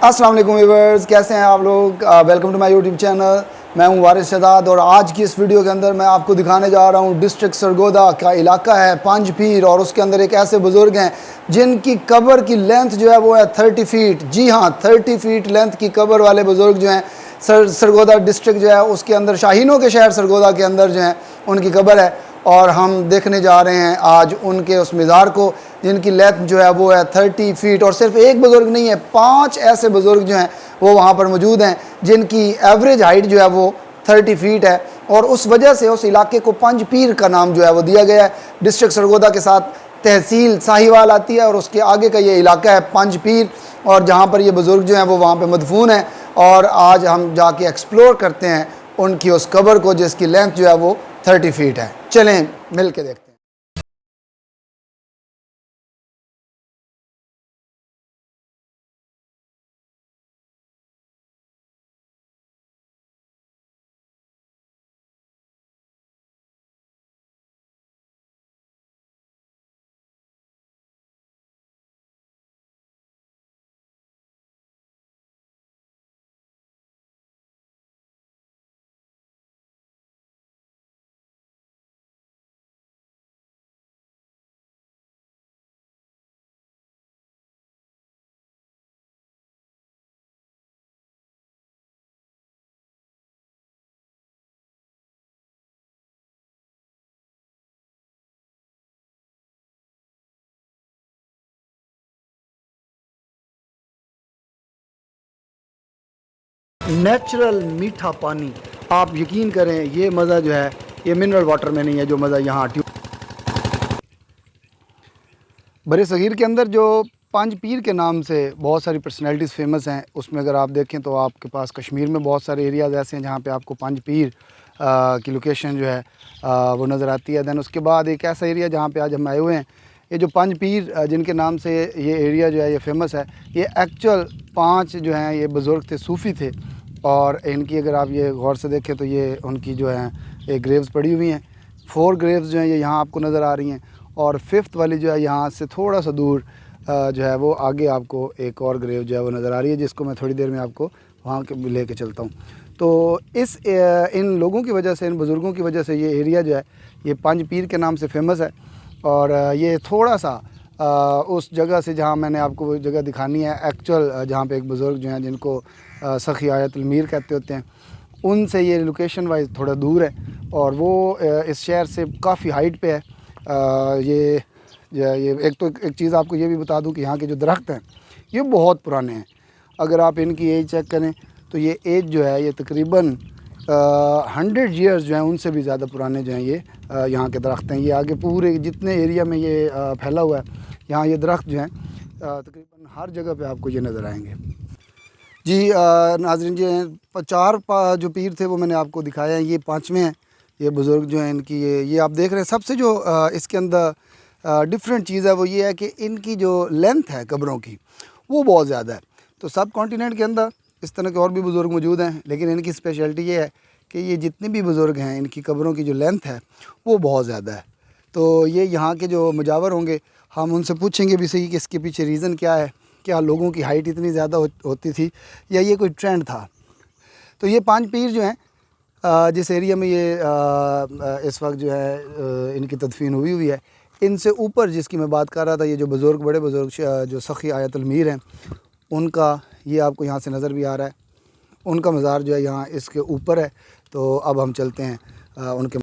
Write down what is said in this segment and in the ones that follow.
अस्सलाम वालेकुम व्यूअर्स, कैसे हैं आप लोग। Welcome to my YouTube channel. मैं हूं वारिस शहजाद और आज की इस वीडियो के अंदर मैं आपको दिखाने जा रहा हूं डिस्ट्रिक्ट सरगोदा का इलाका है पंज पीर, और उसके अंदर एक ऐसे बुज़ुर्ग हैं जिनकी कब्र की लेंथ जो है वो है 30 फीट। जी हाँ, 30 फीट लेंथ की कब्र वाले बुज़ुर्ग जो हैं सरगोदा डिस्ट्रिक्ट जो है उसके अंदर शाहीनों के शहर सरगोदा के अंदर जो है उनकी कब्र है। और हम देखने जा रहे हैं आज उनके उस मज़ार को जिनकी लेंथ जो है वो है 30 फीट। और सिर्फ एक बुज़ुर्ग नहीं है, 5 ऐसे बुज़ुर्ग जो हैं वो वहाँ पर मौजूद हैं जिनकी एवरेज हाइट जो है वो 30 फीट है। और उस वजह से उस इलाके को पंज पीर का नाम जो है वो दिया गया है। डिस्ट्रिक्ट सरगोदा के साथ तहसील साहिवाल आती है और उसके आगे का ये इलाका है पंज पीर, और जहाँ पर ये बुज़ुर्ग जो हैं वो वहाँ पर मदफून हैं। और आज हम जाके एक्सप्लोर करते हैं उनकी उस कब्र को जिसकी लेंथ जो है वो 30 फीट है। चलें मिल के देखते हैं। नेचुरल मीठा पानी, आप यकीन करें ये मज़ा जो है ये मिनरल वाटर में नहीं है जो मज़ा यहाँ बड़े सगीर के अंदर जो पंज पीर के नाम से बहुत सारी पर्सनैलिटीज़ फेमस हैं। उसमें अगर आप देखें तो आपके पास कश्मीर में बहुत सारे एरियाज़ ऐसे हैं जहाँ पे आपको पंज पीर की लोकेशन जो है वो नज़र आती है। दैन उसके बाद एक ऐसा एरिया जहाँ पे आज हम आए हुए हैं, ये जो पंज पीर जिनके नाम से ये एरिया जो है ये फेमस है, ये एक्चुअल 5 जो हैं ये बुज़ुर्ग थे, सूफ़ी थे। और इनकी अगर आप ये गौर से देखें तो ये उनकी जो है ये ग्रेव्स पड़ी हुई हैं। 4 ग्रेव्स जो हैं ये यहाँ आपको नज़र आ रही हैं, और 5th वाली जो है यहाँ से थोड़ा सा दूर जो है वो आगे आपको एक और ग्रेव जो है वो नज़र आ रही है, जिसको मैं थोड़ी देर में आपको वहाँ के लेके चलता हूँ। तो इस इन लोगों की वजह से, इन बुज़ुर्गों की वजह से ये एरिया जो है ये पंज पीर के नाम से फेमस है। और ये थोड़ा सा उस जगह से जहाँ मैंने आपको वो जगह दिखानी है एक्चुअल, जहाँ पे एक बुज़ुर्ग जो हैं जिनको सखी आयतुल मीर कहते होते हैं, उनसे ये लोकेशन वाइज थोड़ा दूर है। और वो इस शहर से काफ़ी हाइट पे है। ये एक चीज़ आपको ये भी बता दूं कि यहाँ के जो दरख्त हैं ये बहुत पुराने हैं। अगर आप इनकी एज चेक करें तो ये एज जो है ये तकरीबन 100 ईयर्स जो हैं उनसे भी ज़्यादा पुराने जो हैं ये यहाँ के दरख्त हैं। ये आगे पूरे जितने एरिया में ये फैला हुआ है, यहाँ ये दरख्त जो हैं तकरीबन हर जगह पे आपको ये नज़र आएंगे। जी नाज़रीन जी, 4 जो पीर थे वो मैंने आपको दिखाया है, ये 5वें हैं। ये बुज़ुर्ग जो हैं इनकी ये आप देख रहे हैं। सबसे जो इसके अंदर डिफरेंट चीज़ है वो ये है कि इनकी जो लेंथ है कब्रों की वो बहुत ज़्यादा है। तो सब कॉन्टिनेंट के अंदर इस तरह के और भी बुज़ुर्ग मौजूद हैं, लेकिन इनकी स्पेशलिटी ये है कि ये जितने भी बुज़ुर्ग हैं इनकी कब्रों की जो लेंथ है वो बहुत ज़्यादा है। तो ये यहाँ के जो मुजावर होंगे हम उनसे पूछेंगे भी सही कि इसके पीछे रीज़न क्या है, क्या लोगों की हाइट इतनी ज़्यादा होती थी या ये कोई ट्रेंड था। तो ये 5 पीर जो हैं जिस एरिया में ये इस वक्त जो है इनकी तदफीन हुई है, इनसे ऊपर जिसकी मैं बात कर रहा था, ये जो बुज़ुर्ग बड़े बुज़ुर्ग जो सखी आयतुल मीर हैं, उनका ये आपको यहाँ से नज़र भी आ रहा है। उनका मज़ार जो है यहाँ इसके ऊपर है। तो अब हम चलते हैं उनके।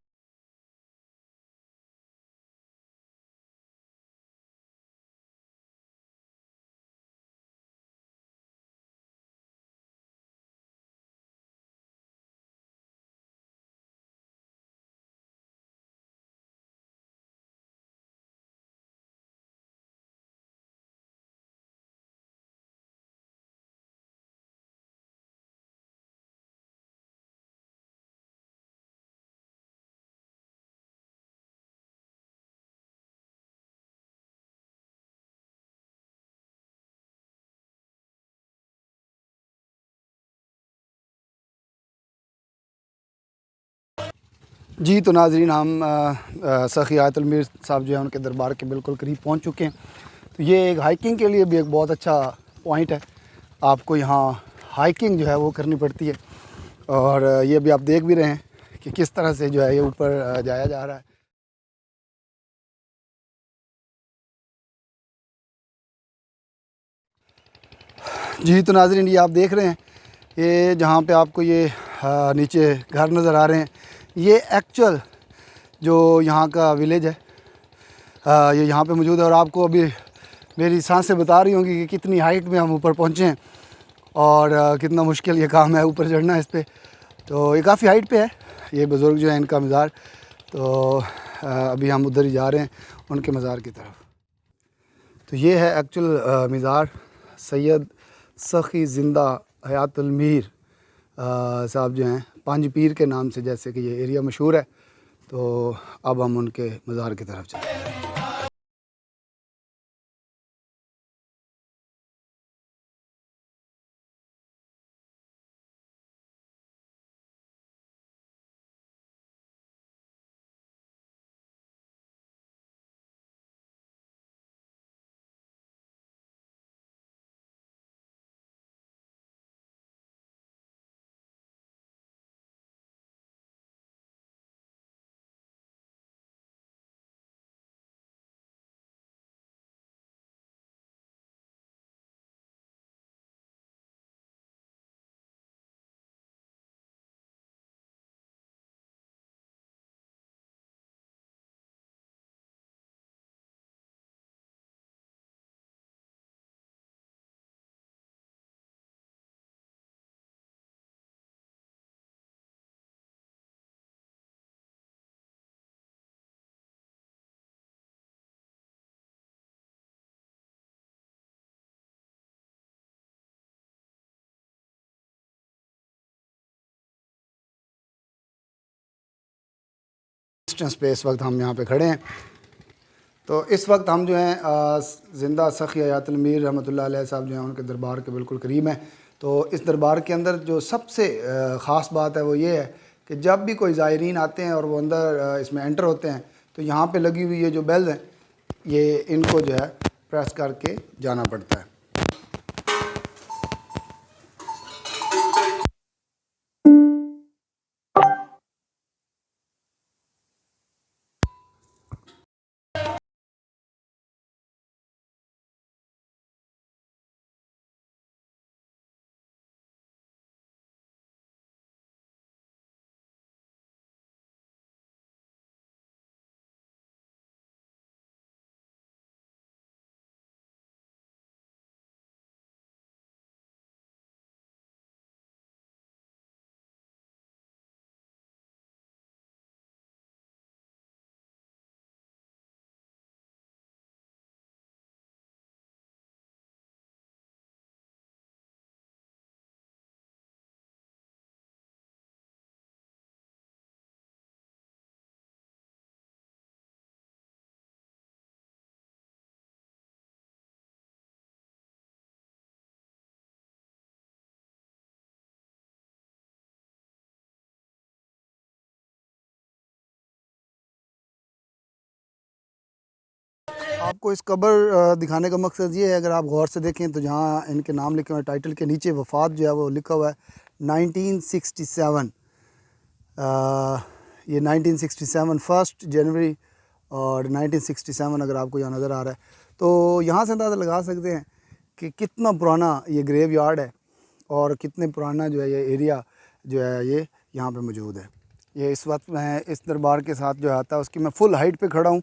जी तो नाज़रीन, हम सखी आयतुल मीर साहब जो है उनके दरबार के बिल्कुल करीब पहुँच चुके हैं। तो ये एक हाइकिंग के लिए भी एक बहुत अच्छा पॉइंट है। आपको यहाँ हाइकिंग जो है वो करनी पड़ती है। और ये भी आप देख भी रहे हैं कि किस तरह से जो है ये ऊपर जाया जा रहा है। जी तो नाज़रीन, ये आप देख रहे हैं, ये जहाँ पे आपको ये नीचे घर नज़र आ रहे हैं, ये एक्चुअल जो यहाँ का विलेज है, ये यहाँ पे मौजूद है। और आपको अभी मेरी सांसें बता रही होंगी कि कितनी हाइट में हम ऊपर पहुँचे हैं और कितना मुश्किल ये काम है ऊपर चढ़ना इस पर। तो ये काफ़ी हाइट पे है, ये बुज़ुर्ग जो है इनका मज़ार। तो अभी हम उधर ही जा रहे हैं उनके मज़ार की तरफ। तो ये है एक्चुअल मज़ार सैयद सखी ज़िंदा हयातुल मीर साहब जो हैं, पंज पीर के नाम से जैसे कि ये एरिया मशहूर है। तो अब हम उनके मज़ार की तरफ चलते हैं। डिस्टेंस पे इस वक्त हम यहाँ पे खड़े हैं। तो इस वक्त हम जो हैं ज़िंदा सखी हयातुल मीर रहमतुल्लाह अलैह साहब जो हैं उनके दरबार के बिल्कुल करीब हैं। तो इस दरबार के अंदर जो सबसे ख़ास बात है वो ये है कि जब भी कोई ज़ायरीन आते हैं और वो अंदर इसमें एंटर होते हैं तो यहाँ पे लगी हुई ये जो बेल्स हैं, ये इनको जो है प्रेस करके जाना पड़ता है। आपको इस कब्र दिखाने का मकसद ये है, अगर आप गौर से देखें तो जहाँ इनके नाम लिखे हुए हैं टाइटल के नीचे वफ़ात जो है वो लिखा हुआ है 1967। ये 1967 1 जनवरी और 1967 अगर आपको यहाँ नज़र आ रहा है तो यहाँ से अंदाज़ा लगा सकते हैं कि कितना पुराना ये ग्रेव यार्ड है और कितने पुराना जो है ये एरिया जो है ये यहाँ पे मौजूद है। ये इस वक्त मैं इस दरबार के साथ जो आता है उसकी मैं फ़ुल हाइट पे खड़ा हूँ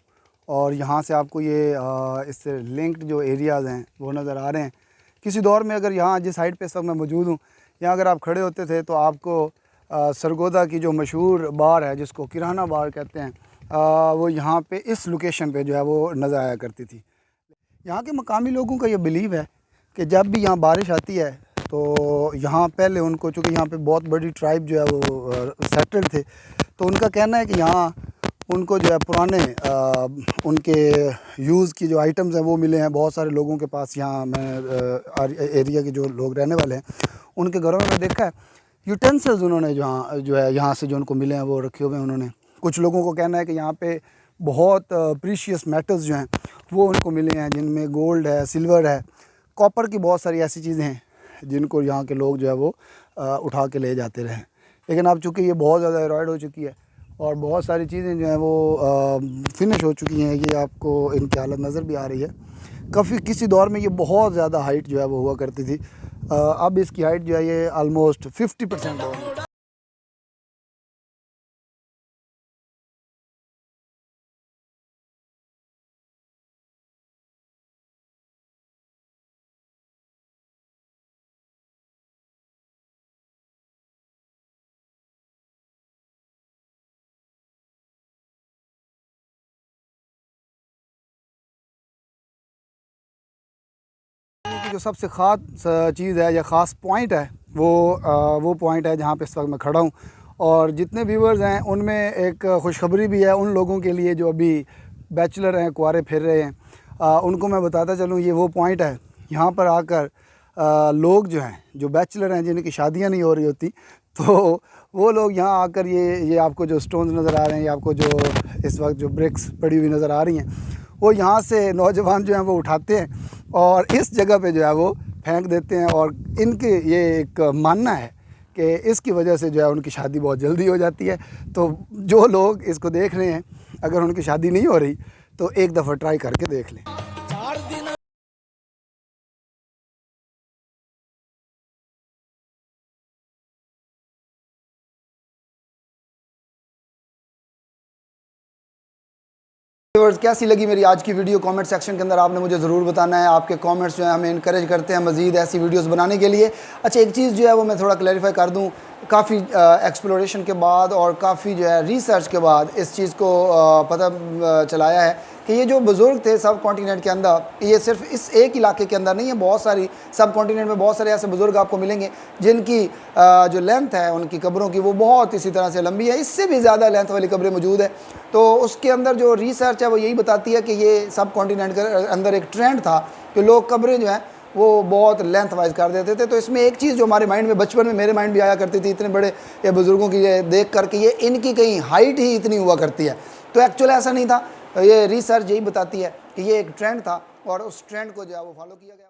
और यहाँ से आपको ये इससे लिंक्ड जो एरियाज़ हैं वो नज़र आ रहे हैं। किसी दौर में अगर यहाँ जिस हाइट पे सब मैं मौजूद हूँ, यहाँ अगर आप खड़े होते थे तो आपको सरगोदा की जो मशहूर बार है जिसको किराना बार कहते हैं, वो यहाँ पे इस लोकेशन पे जो है वो नज़र आया करती थी। यहाँ के मकामी लोगों का ये बिलीव है कि जब भी यहाँ बारिश आती है तो यहाँ पहले उनको, चूँकि यहाँ पे बहुत बड़ी ट्राइब जो है वो सेटल्ड थे, तो उनका कहना है कि यहाँ उनको जो है पुराने उनके यूज़ की जो आइटम्स हैं वो मिले हैं बहुत सारे लोगों के पास। यहाँ मैं एरिया के जो लोग रहने वाले हैं उनके घरों में देखा है यूटेंसिल्स उन्होंने जहाँ जो है यहाँ से जो उनको मिले हैं वो रखे हुए हैं उन्होंने। कुछ लोगों को कहना है कि यहाँ पे बहुत प्रीशियस मेटल्स जो हैं वो उनको मिले हैं, जिनमें गोल्ड है, सिल्वर है, कॉपर की बहुत सारी ऐसी चीज़ें हैं जिनको यहाँ के लोग जो है वो उठा के ले जाते रहे। लेकिन अब चूँकि ये बहुत ज़्यादा एरॉयड हो चुकी है और बहुत सारी चीज़ें जो हैं वो फिनिश हो चुकी हैं, ये आपको इनकी हालत नज़र भी आ रही है। काफ़ी किसी दौर में ये बहुत ज़्यादा हाइट जो है वो हुआ करती थी, अब इसकी हाइट जो है ये ऑलमोस्ट 50% हो गई। की जो सबसे ख़ास चीज़ है या ख़ास पॉइंट है वो पॉइंट है जहाँ पे इस वक्त मैं खड़ा हूँ। और जितने व्यूवर्स हैं उनमें एक खुशखबरी भी है उन लोगों के लिए जो अभी बैचलर हैं, कुंवारे फिर रहे हैं, उनको मैं बताता चलूँ ये वो पॉइंट है। यहाँ पर आकर लोग जो हैं, जो बैचलर हैं, जिनकी शादियाँ नहीं हो रही होती, तो वो लोग यहाँ आकर ये आपको जो स्टोन्स नज़र आ रहे हैं, या आपको जो इस वक्त जो ब्रिक्स पड़ी हुई नज़र आ रही हैं, वो यहाँ से नौजवान जो हैं वो उठाते हैं और इस जगह पे जो है वो फेंक देते हैं। और इनके ये एक मानना है कि इसकी वजह से जो है उनकी शादी बहुत जल्दी हो जाती है। तो जो लोग इसको देख रहे हैं, अगर उनकी शादी नहीं हो रही तो एक दफ़ा ट्राई करके देख लें। व्यूअर्स, कैसी लगी मेरी आज की वीडियो? कमेंट सेक्शन के अंदर आपने मुझे ज़रूर बताना है। आपके कमेंट्स जो है हमें इनकरेज करते हैं मज़ीद ऐसी वीडियोस बनाने के लिए। अच्छा, एक चीज़ जो है वो मैं थोड़ा क्लैरिफाई कर दूं, काफ़ी एक्सप्लोरेशन के बाद और काफ़ी जो है रिसर्च के बाद इस चीज़ को पता चलाया है कि ये जो बुज़ुर्ग थे सब कॉन्टिनेंट के अंदर, ये सिर्फ इस एक इलाके के अंदर नहीं है, बहुत सारी सब कॉन्टिनेंट में बहुत सारे ऐसे बुज़ुर्ग आपको मिलेंगे जिनकी जो लेंथ है उनकी कब्रों की वो बहुत इसी तरह से लंबी है, इससे भी ज़्यादा लेंथ वाली कब्रें मौजूद है। तो उसके अंदर जो रिसर्च है वो यही बताती है कि ये सब कॉन्टिनेंट के अंदर एक ट्रेंड था कि लोग कब्रें जो हैं वो बहुत लेंथ वाइज कर देते थे। तो इसमें एक चीज़ जो हमारे माइंड में बचपन में मेरे माइंड भी आया करती थी, इतने बड़े ये बुज़ुर्गों की ये देख कर के ये इनकी कहीं हाइट ही इतनी हुआ करती है, तो एक्चुअल ऐसा नहीं था। ये रिसर्च यही बताती है कि ये एक ट्रेंड था और उस ट्रेंड को जो है वो फॉलो किया गया।